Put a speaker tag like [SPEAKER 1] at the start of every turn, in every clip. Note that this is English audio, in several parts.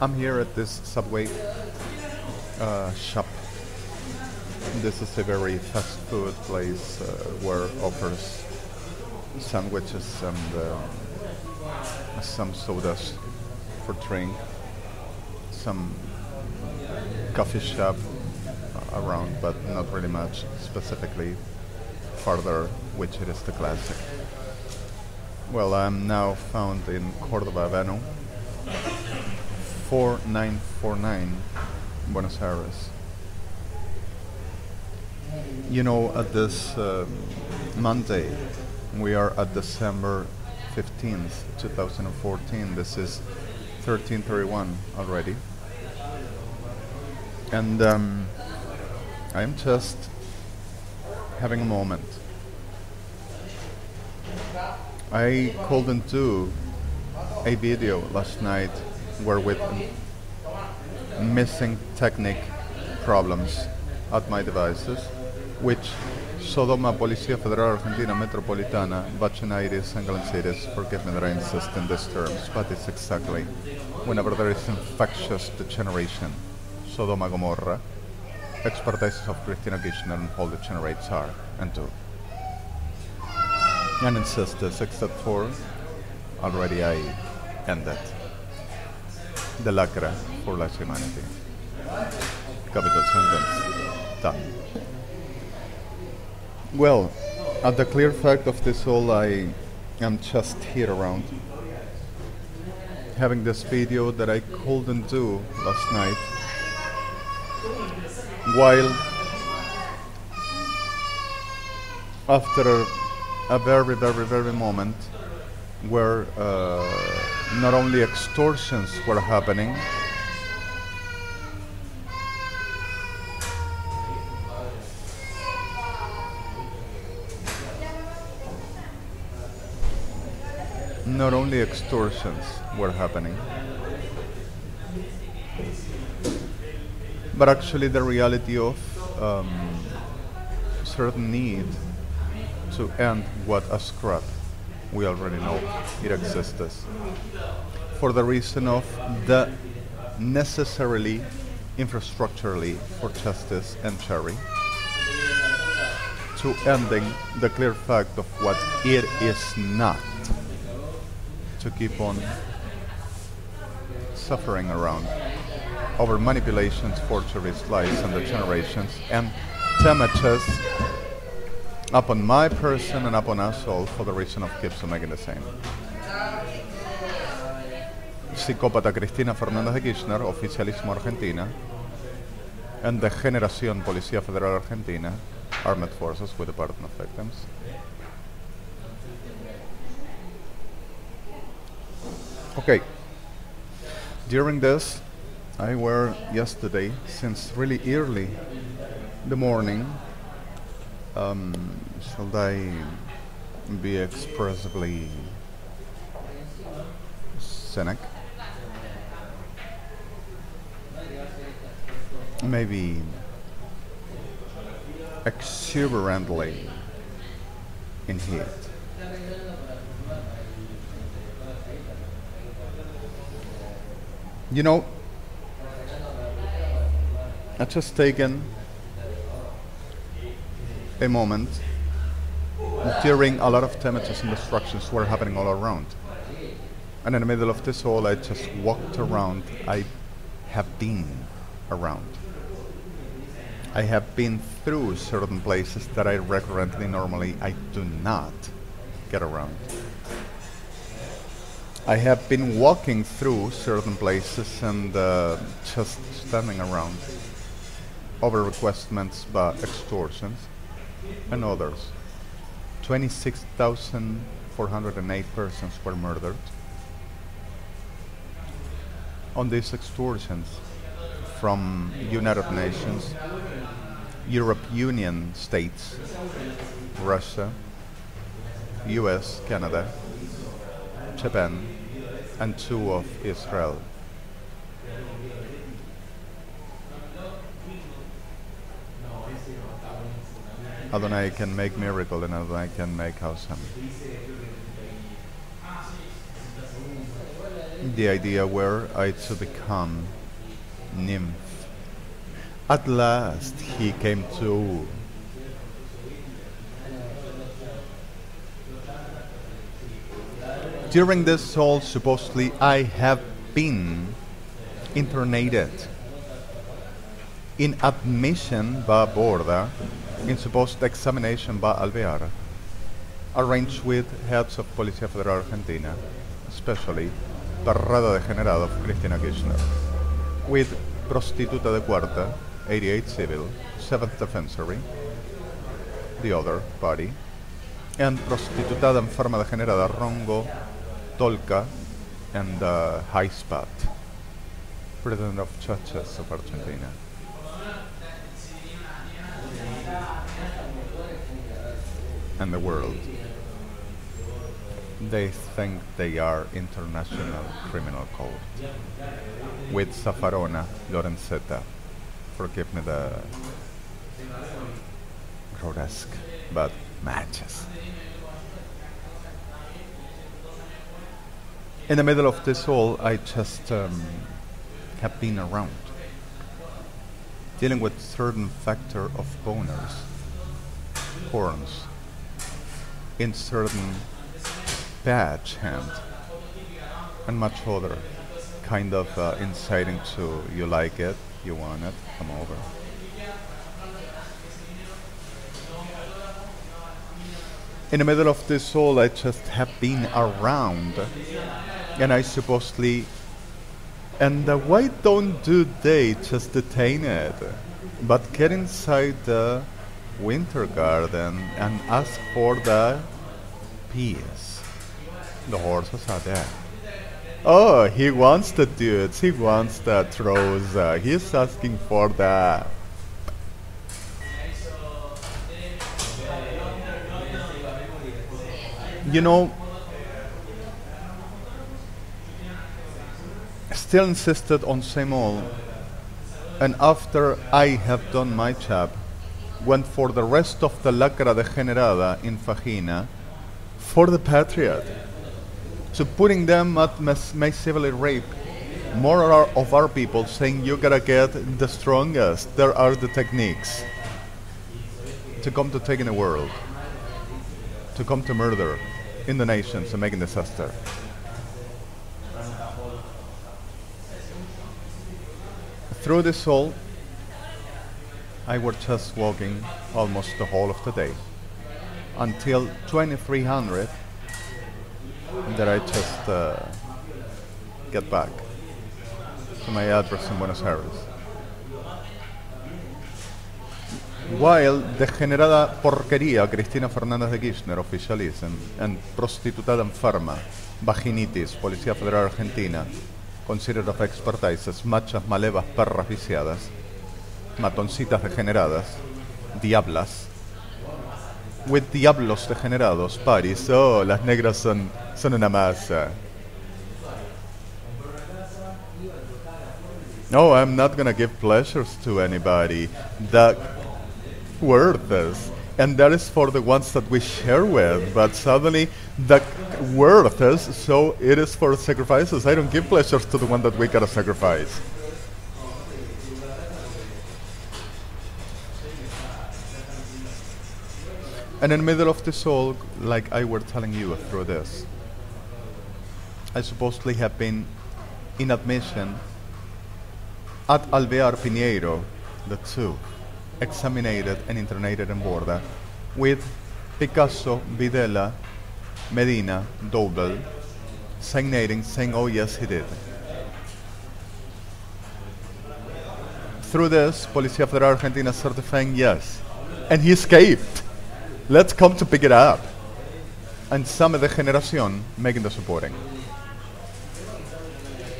[SPEAKER 1] I'm here at this Subway shop. This is a very fast food place where offers sandwiches and some sodas for drink. Some coffee shop around, but not really much, specifically further, which it is the classic. Well, I'm now found in Cordoba Avenue, 4949, Buenos Aires. You know, at this Monday, we are at December 15th, 2014. This is 1331 already. And I am just having a moment. I couldn't do a video last night where with missing technique problems at my devices, which Sodoma, Policía Federal Argentina Metropolitana, BUENOS Aires and Cities, forgive me that I insist in these terms, but it's exactly whenever there is infectious degeneration, Sodoma Gomorra, expertises of Cristina Kirchner and all degenerates are and do. And insist this, except for already I ended the lacra for less humanity. Capital sentence. Done. Well, at the clear fact of this all, I am just here around having this video that I couldn't do last night, while after a very moment where not only extortions were happening, but actually the reality of certain need to end what a scrap we already know it exists, for the reason of the necessarily infrastructurally for justice and cherry, to ending the clear fact of what it is not, to keep on suffering around over manipulations, forgeries, lies, and degenerations, and damages upon my person and upon us all for the reason of keeps on making the same. Psicópata Cristina Fernández de Kirchner, Oficialismo Argentina, and the Generación Policía Federal Argentina, Armed Forces with the Department of Victims. Okay, during this, I were yesterday, since really early the morning, should I be expressively cynic? Maybe exuberantly in heat. You know, I've just taken a moment during a lot of damages and destructions were happening all around. And in the middle of this all, I just walked around. I have been around. I have been through certain places that I recurrently, normally, I do not get around. I have been walking through certain places and just standing around over requestments by extortions and others. 26,408 persons were murdered on these extortions from United Nations, European Union states, Russia, US, Canada, Japan, and 2 of Israel. Adonai can make miracle and Adonai can make awesome. the idea were I to become nymph. At last he came to. During this soul, supposedly, I have been internated. In admission va borda, in supposed examination va alvear, arranged with heads of Policía Federal Argentina, especially Parrada Degenerada of Cristina Kirchner, with Prostituta de Cuarta, 88 Civil, 7th Defensory, the other party, and Prostitutada Enferma Degenerada Rongo, Tolca, and High Spot, President of Churches of Argentina. And the world. They think they are international criminal court. With Zaffarona, Lorenzetta. Forgive me the grotesque, but matches. In the middle of this all, I just have been around, dealing with certain factor of boners, horns, in certain badge hand, and much other kind of inciting to you like it, you want it, come over. In the middle of this all, I just have been around, and I supposedly, and why don't they just detain it, but get inside the Winter Garden and ask for the peace. The horses are there. Oh, he wants the dudes, he wants the throws, he's asking for the... You know, still insisted on same old, and after I have done my job, went for the rest of the lacra degenerada in Fajina for the Patriot. So putting them at massively rape more of our people, saying you gotta get the strongest, there are the techniques to come to take in the world, to come to murder in the nations and making disaster. Through this all, I was just walking almost the whole of the day until 2300 that I just get back to my address in Buenos Aires. While degenerada porquería Cristina Fernández de Kirchner, officialism, and prostitutada enferma, vaginitis, Policía Federal Argentina, considered of expertises, machas malevas perras viciadas, matoncitas degeneradas, diablas, with diablos degenerados, paris, oh, las negras son una masa. No, I'm not gonna give pleasures to anybody. The worthless, and that is for the ones that we share with, but suddenly the worthless, so it is for sacrifices. I don't give pleasures to the one that we gotta sacrifice. And in the middle of this all, like I were telling you through this, I supposedly have been in admission at Alvear Piñeiro, the two, examinated and internated in Borda, with Picasso, Videla, Medina, Dobel, signating, saying, oh yes, he did. Through this, Policía Federal Argentina certifying yes. And he escaped. Let's come to pick it up. And some of the generation making the supporting.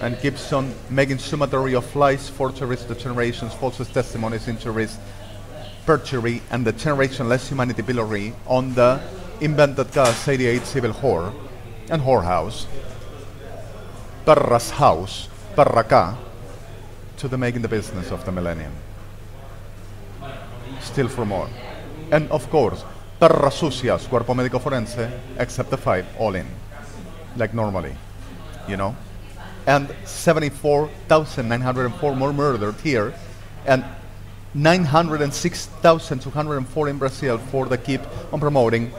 [SPEAKER 1] And keeps on making summatory of lies, forgeries, degenerations, false testimonies, injuries, perjury, and the generation-less humanity pillory on the invented gas 88 civil whore and whorehouse, Perra's house, Perraca, to the making the business of the millennium. Still for more. And of course, Perras sucias, cuerpo médico forense, except the 5, all in. Like normally, you know? and 74,904 more murdered here, and 906,204 in Brazil for the keep on promoting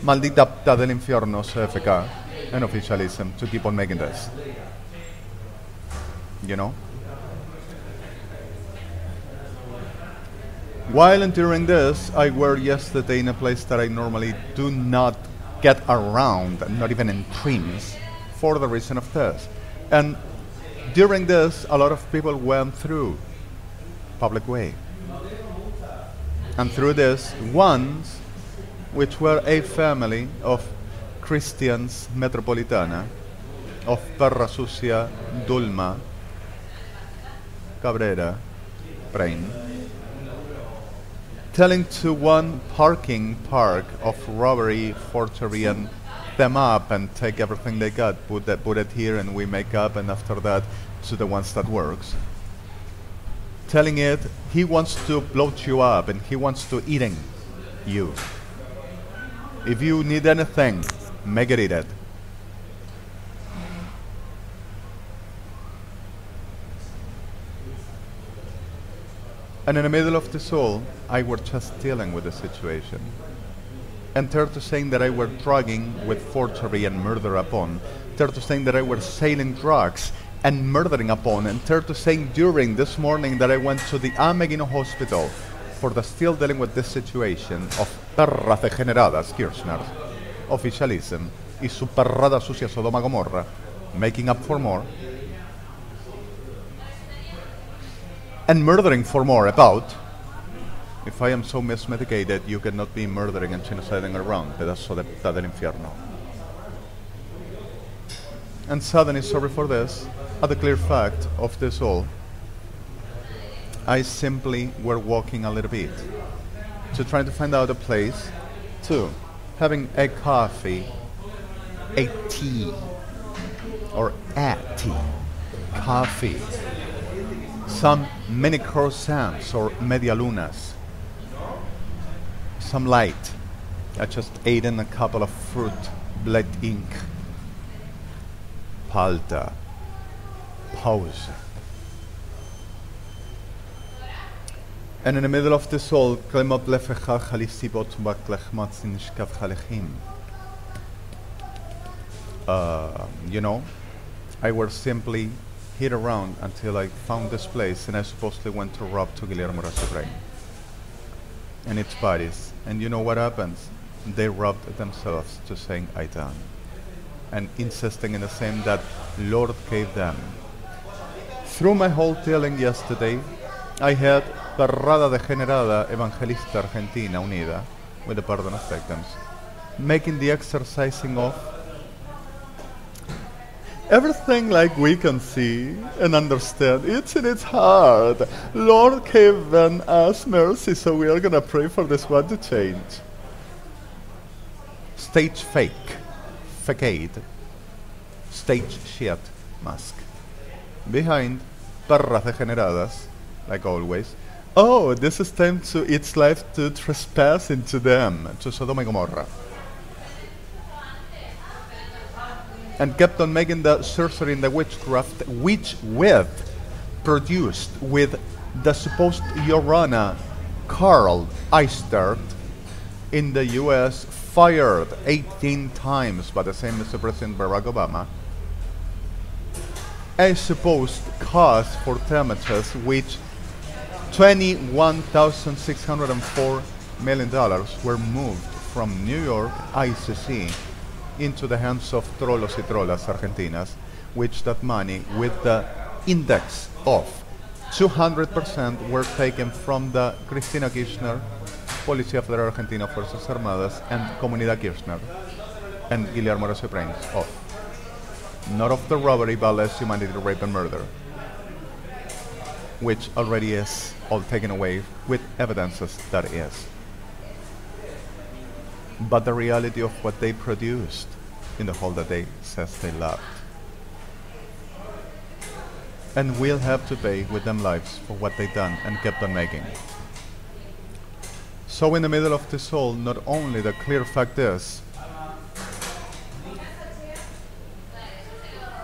[SPEAKER 1] Maldita del Infierno CFK and officialism to keep on making this. You know? While enduring this, I were yesterday in a place that I normally do not get around, not even in dreams, for the reason of this. And during this, a lot of people went through public way. And through this, ones which were a family of Christians Metropolitana, of Perra Sucia, Dulma, Cabrera, Brain, telling to one parking park of robbery, forgery, and them up and take everything they got, put it here and we make up, and after that to the ones that works. Telling it he wants to bloat you up and he wants to eating you. If you need anything, make it eat it. And in the middle of this all, I were just dealing with the situation. And turn to saying that I were drugging with forgery and murder upon. Turn to saying that I were selling drugs and murdering upon. And turn to saying during this morning that I went to the Ameghino hospital for the still dealing with this situation of perras degeneradas, Kirschners, officialism, y su perrada sucia Sodoma Gomorra, making up for more. And murdering for more about, if I am so mismedicated, you cannot be murdering and genociding around, pedazo de puta del infierno. And suddenly, sorry for this, at the clear fact of this all, I simply were walking a little bit to try to find out a place to having a coffee, a tea, or a tea, coffee, some mini croissants or media lunas, some light. I just ate in a couple of fruit, BLYTT ink, palta, pause. And in the middle of this all, you know, I was simply hit around until I found this place, and I supposedly went to rob to Guillermo Rasobrain and its bodies. And you know what happens? They robbed themselves to saying I done, and insisting in the same that Lord gave them. Through my whole telling yesterday, I had Perrada Degenerada Evangelista Argentina Unida, with the pardon of victims, making the exercising of everything like we can see and understand. It's in its heart. Lord gave us mercy, so we are gonna pray for this one to change. Stage fake, facade, stage shit mask. Behind, perras degeneradas, like always. Oh, this is time to its life to trespass into them, to Sodoma and Gomorrah. And kept on making the sorcery and the witchcraft, which with produced with the supposed Yorana Carl Eistert in the US, fired 18 times by the same Mr. President Barack Obama, a supposed cause for damages which $21,604 million were moved from New York ICC into the hands of trolos y trolas argentinas, which that money with the index of 200% were taken from the Cristina Kirchner, Policía Federal Argentina Fuerzas Armadas, and Comunidad Kirchner, and Guillermo Rasobrain of. Not of the robbery, but less humanity, rape, and murder, which already is all taken away with evidences that is. But the reality of what they produced in the whole that they says they loved. And will have to pay with them lives for what they done and kept on making. So in the middle of this all, not only the clear fact is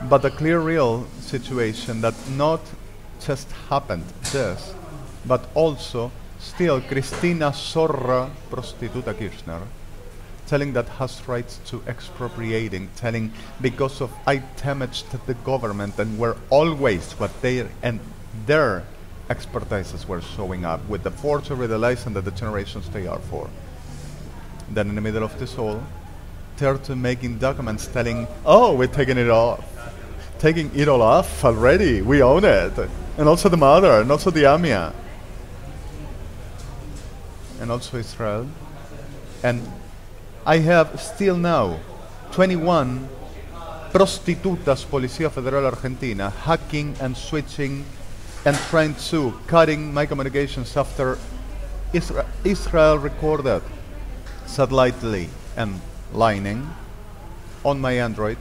[SPEAKER 1] but a clear real situation that not just happened this, but also still Cristina Zorra Prostituta Kirchner telling that has rights to expropriating, telling because of I damaged the government and were always what they and their expertises were showing up with the forgery, the lies and the degenerations they are for. Then in the middle of this all, they're to making documents telling, oh, we're taking it off. Taking it all off already, we own it. And also the mother, and also the AMIA. And also Israel. And I have still now 21 prostitutas Policía Federal Argentina hacking and switching and trying to cutting my communications after Israel recorded satellitely and lining on my Android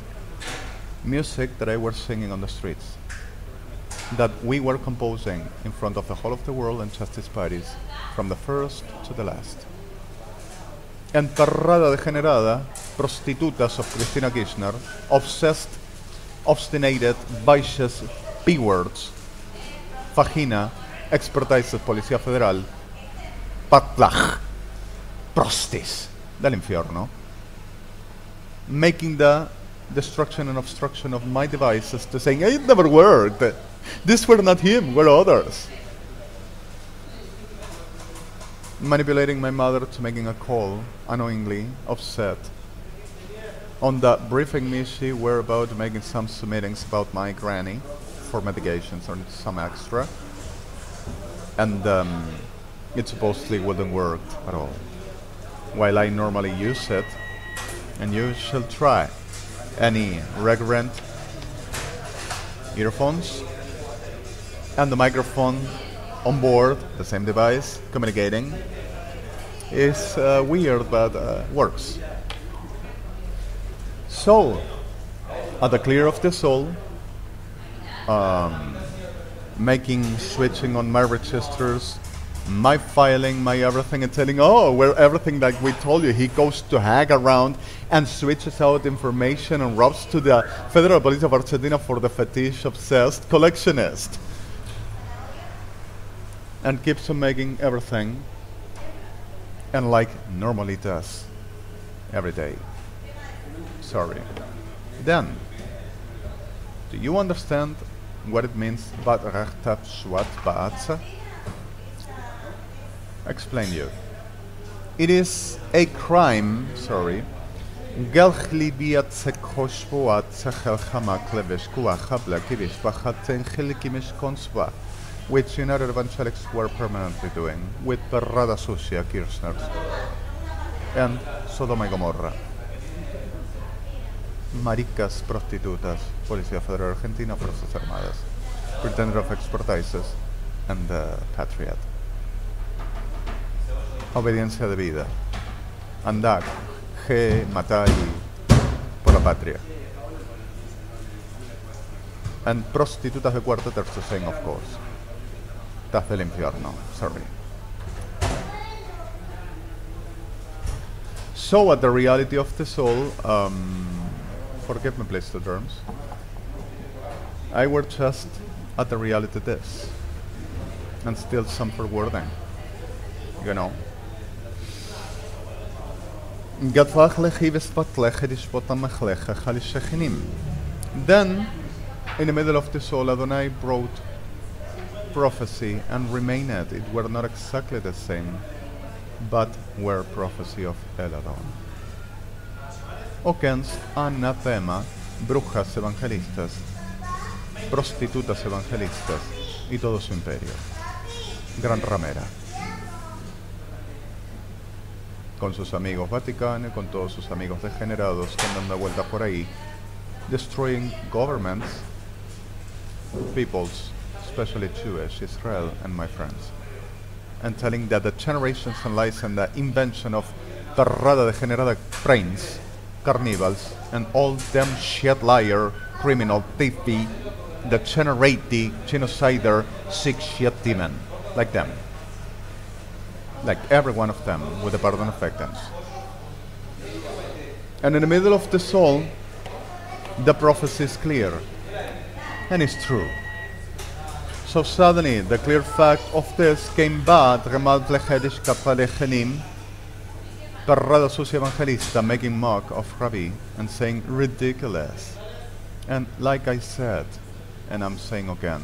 [SPEAKER 1] music that I was singing on the streets, that we were composing in front of the whole of the world and justice parties from the first to the last. Enterrada degenerada, prostitutas of Cristina Kirchner, obsessed, obstinated, vicious P-words, vagina, expertises Policía Federal, patlach, prostis, del infierno, making the destruction and obstruction of my devices to saying, it never worked, these were not him, were others. Manipulating my mother to making a call, annoyingly upset. On the briefing me, she were about making some submittings about my granny for medications or some extra. And it supposedly wouldn't work at all. While I normally use it, and you shall try any recurrent earphones and the microphone on board, the same device, communicating, is weird, but works. So, at the clear of the soul, making switching on my registers, my filing, my everything, and telling, oh, we're everything like we told you. He goes to hack around and switches out information and robs to the Federal Police of Argentina for the fetish-obsessed collectionist. And keeps on making everything, and like normally does, every day. Sorry. Then, do you understand what it means, bad rechtab swat baatsa? Explain you. It is a crime, sorry, gelchlibiat sekoshboat sechelchamak leveshkuacha blakivish bachaten chelikimish konsva, which United Evangelics were permanently doing with Perrada Sucia, Kirschners, and Sodoma y Gomorra. Maricas, prostitutas, Policía Federal Argentina, Fuerzas Armadas, pretender of expertises, and patriot. Obediencia de vida. Andar, G, matar por la patria. And prostitutas de cuarto tercio saying, of course. Tas del infierno, sorry. So at the reality of the soul, forgive me please the terms, I were just at the reality this, and still some forwarding, you know. Then, in the middle of the soul, Adonai brought prophecy and remained. It were not exactly the same, but were prophecy of Eladon. Against anathema, brujas evangelistas, prostitutas evangelistas y todo su imperio. Gran ramera. Con sus amigos vaticanos, con todos sus amigos degenerados que andan de vuelta por ahí, destroying governments, peoples, especially Jewish, Israel, and my friends, and telling that the generations and lies and the invention of Perrada degenerada brains, carnivals, and all them shit liar, criminal, thiefy, degenerate, genocider, sick shit demon, like them. Like every one of them with a pardon of victims. And in the middle of the soul, the prophecy is clear. And it's true. So suddenly, the clear fact of this came back, Perrada Sucia Evangelista making mock of Rabbi and saying ridiculous. And like I said, and I'm saying again,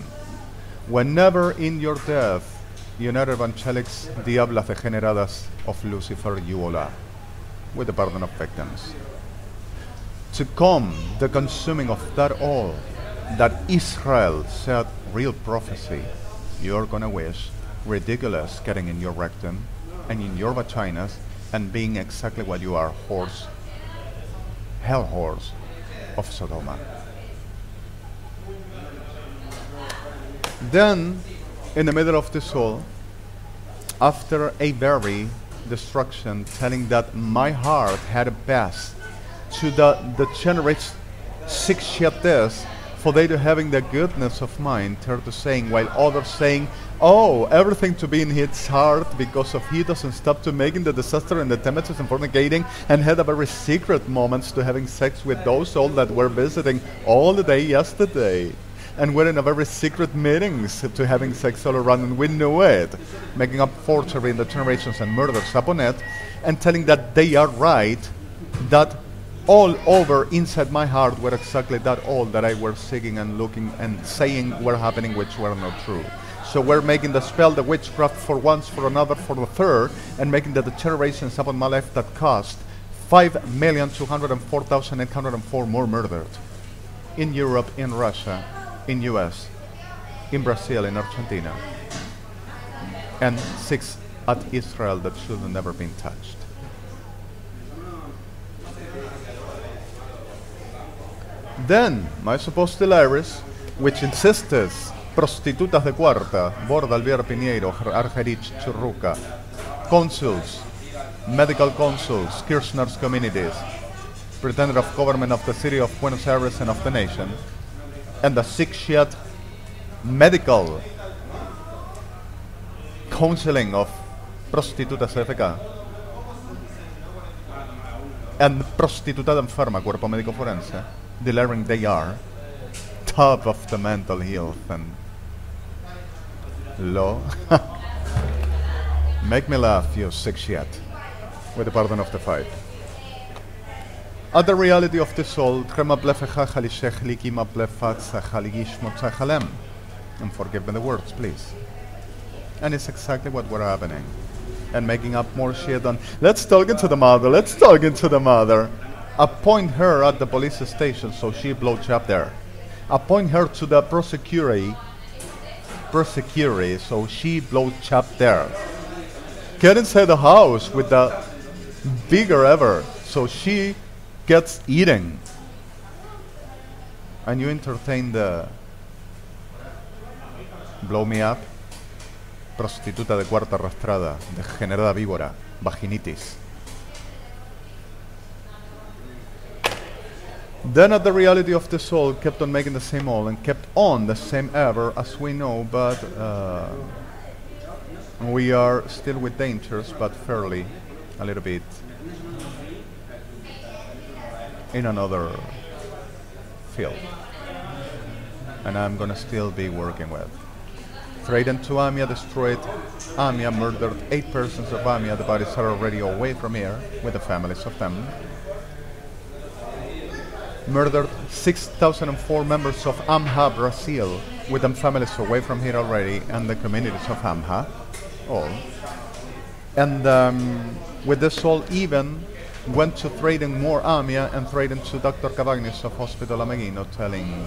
[SPEAKER 1] whenever in your death, United Evangelics Diablas Degeneradas of Lucifer Yuola, with the pardon of victims, to come the consuming of that all that Israel said real prophecy, you're gonna wish ridiculous getting in your rectum and in your vaginas and being exactly what you are, horse, hell horse of Sodoma. Then, in the middle of this all, after a very destruction, telling that my heart had passed to the generation 6 yet this, for they to having the goodness of mind, turn to saying, while others saying, oh, everything to be in his heart because of he doesn't stop to making the disaster and the temperatures and fornicating, and had a very secret moments to having sex with those all that were visiting all the day yesterday, and were in a very secret meetings to having sex all around, and we knew it, making up forgery in the generations and murders upon it, and telling that they are right, that all over inside my heart were exactly that all that I were seeking and looking and saying were happening, which were not true. So we're making the spell, the witchcraft for once, for another, for the third, and making the deteriorations upon my life that cost 5,204,804 more murdered in Europe, in Russia, in US, in Brazil, in Argentina, and 6 at Israel that should have never been touched. Then, my supposed Iris, which insisted, prostitutas de cuarta, Borda, Alviera, Piñeiro, Argerich, Churruca, consuls, medical consuls, Kirschner's communities, pretender of government of the city of Buenos Aires and of the nation, and the 6 yet medical counseling of prostitutas FK, and prostituta enferma, cuerpo médico forense, declaring they are top of the mental health and law. Make me laugh, you 6 yet, with the pardon of the 5. At the reality of the soul, and forgive me the words, please. And it's exactly what we're happening. And making up more shit on, let's talk into the mother, let's talk into the mother. Appoint her at the police station so she blows up there. Appoint her to the prosecutor so she blows up there. Get inside the house with the bigger ever so she gets eaten. And you entertain the blow me up, prostituta de cuarta arrastrada, degenerada víbora, vaginitis. Then at the reality of the soul kept on making the same all and kept on the same ever as we know, but we are still with dangers, but fairly a little bit in another field. And I'm gonna still be working with. Threatened to Amia, destroyed Amia, murdered 8 persons of Amia. The bodies are already away from here with the families of them. Murdered 6,004 members of AMHA Brazil with them families away from here already, and the communities of AMHA, all. And with this all even went to threaten more AMIA and threatened to Dr. Cavagnis of Hospital Ameghino, telling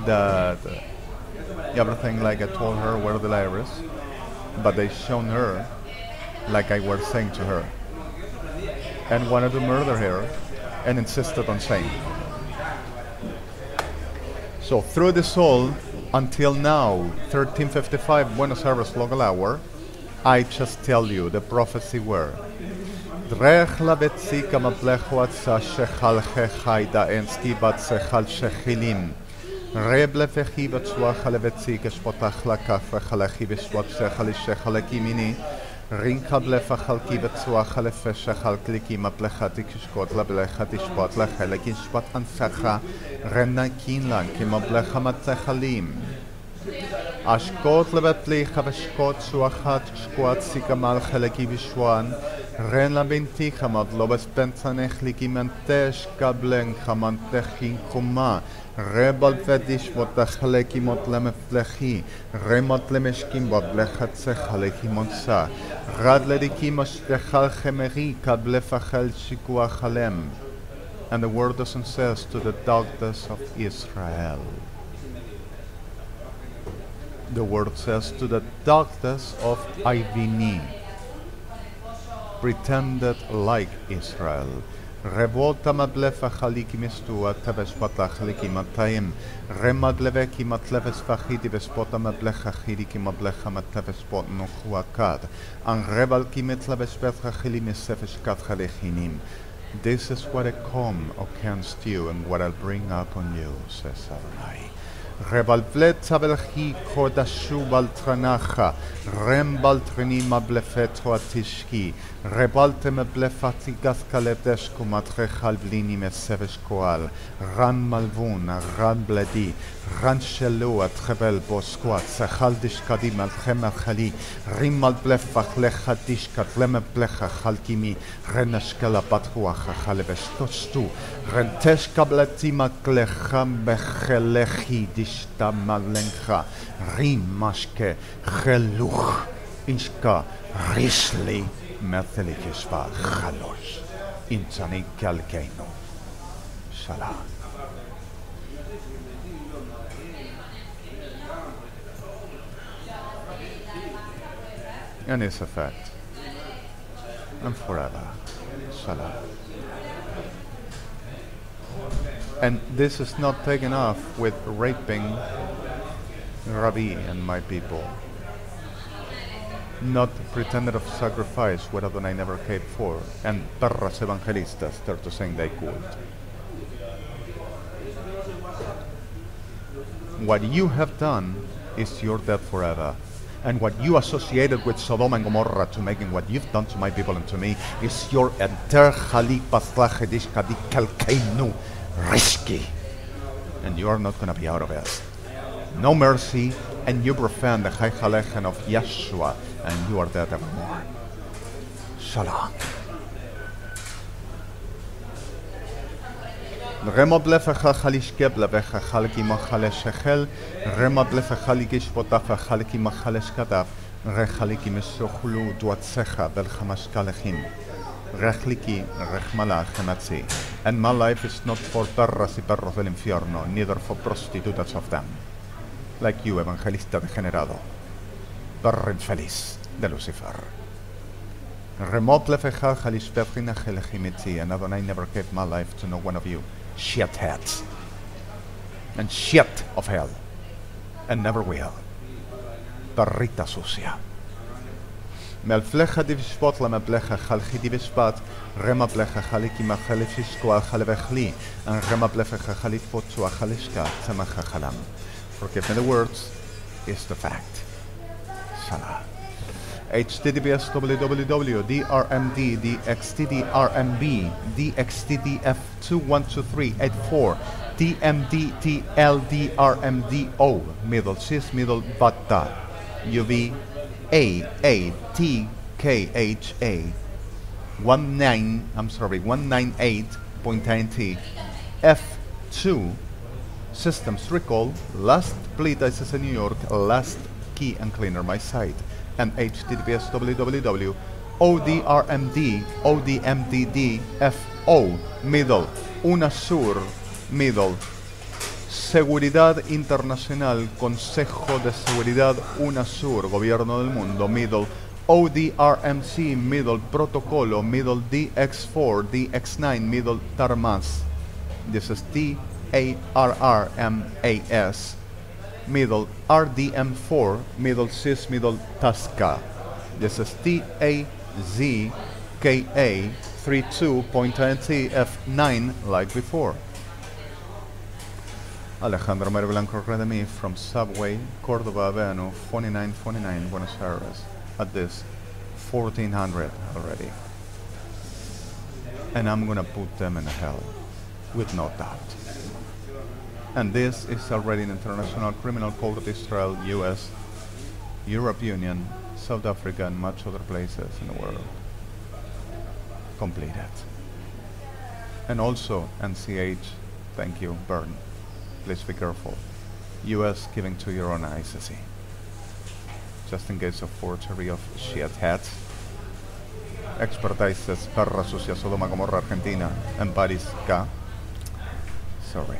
[SPEAKER 1] that everything like I told her were the Iris, but they shown her like I were saying to her, and wanted to murder her, and insisted on saying. So through this all, until now, 13:55 Buenos Aires local hour, I just tell you the prophecy were Drechla betzika maplechuat sa shechal chechaida enski bat sechal shechilim Reble fechibat swachale betzika spotachla kaf chalachi beswat shechal shechalakimini רינקה בלפה חלקי בצוח לפשע חלקליקי מפלחתי כשקות לבלחה תשפוט לחלק ישפוט אנסחה רנקין לה כמבלחה מצחלים אשקות לבטליך ושקות צוחת שקות סיגמל חלקי בשואן רן לבנתי חמד לא בספנצנך לגימנטש קבלן חמנתכין קומה רבל ודיש מותחלקי מות למפלחי רמות למשקים בבלחת צחלקי מוצא רד לדיקי משתחל חמרי קבלפחל שיקוח חלם. And the word doesn't says to the daughters of Israel. The word says to the daughters of Ivini, pretended like Israel. Revolta madlefa chaliki mistua teves patlachaliki matayim. Remadleveki matleves fachidi vespota madlecha chiriki madlecha matleves pot nochuakad. And revalki metleves betchachili misefes katchalechinim. This is what I come against you and what I'll bring upon you, says Adonai. Rebalvlet sabelchi kodashu baltranacha, rembaltrani mablefet hoatishki, rebalte meblefati gaskaledesko matrechal blini mesevesh koal, ran malvun, ran bledi, ran shelu at rebel bosquat, sechal dishkadim al chemachali, rimal blefach lecha dishkat, lemeblecha chalkimi, renashkala patruacha chalevestostu, rentesh kableti maklecham bechelechi Tamalencha Rimashke Cheluch Inshka Rishli Methelikishva Chalosh Inchani Kalkeinu Shalom. And it's a fact. And forever. Shalom. And this is not taken off with raping Rabbi and my people. Not pretended of sacrifice what Adonai never cared for, and perras evangelistas start to saying they could. What you have done is your death forever. And what you associated with Sodom and Gomorrah to making what you've done to my people and to me is your enter chalik paslachedish kadik kalkeinu. Risky, and you are not going to be out of it. No mercy, and you profane the high halechen of Yeshua, and you are dead evermore. Shalom. Remod lefecha chalishkeb levecha chalki machalesh hechel, remod lefecha ligish potafa chalki machalesh kadaf, rechaliki mesochulu duatsecha belchamashkalechim. Rechliki, rechmala, chematzi. And my life is not for perras y perros del infierno, neither for prostitutas of them. Like you, evangelista degenerado. Perro infeliz de Lucifer. Remot lefecha chalishpefrina chelechimiti, and Adonai never gave my life to no one of you. Shitheads. And shit of hell. And never will. Perrita sucia. Melflecha divishpot la meblecha chalchi divishpat, rema blecha chaliki machalifishko al chalevechli, and rema blecha chalifotsu al chalishka, tzemacha chalam. Forgive me the words, is the fact. Shalom. HTTPS www.drmd dxtdrmb dxtdf212384 dmdtldrmdo middle cis middle bata uv AATKHA 198.90 F2 systems recall last BLYTT is in New York last key and cleaner my site and HTTPS www.odrmd.odmddfo middle UNASUR middle Seguridad Internacional, Consejo de Seguridad UNASUR, Gobierno del Mundo, middle ODRMC, middle Protocolo, middle DX4, DX9, middle Tarmas. This is TARRMAS, middle RDM4, middle CIS, middle TASCA. This is TAZKA 32.NTF9, like before. Alejandro Blanco Redemi from Subway, Cordoba Avenue, 4949, Buenos Aires, at this 1,400 already. And I'm gonna put them in hell, with no doubt. And this is already an International Criminal Court of Israel, US, Europe Union, South Africa, and much other places in the world completed. And also NCH, thank you, Bern. Please be careful. US giving to your own ICC. Just in case of forgery of shitheads. Expertises, perra sucia, Sodoma, Gomorra, Argentina, and Paris K. Sorry.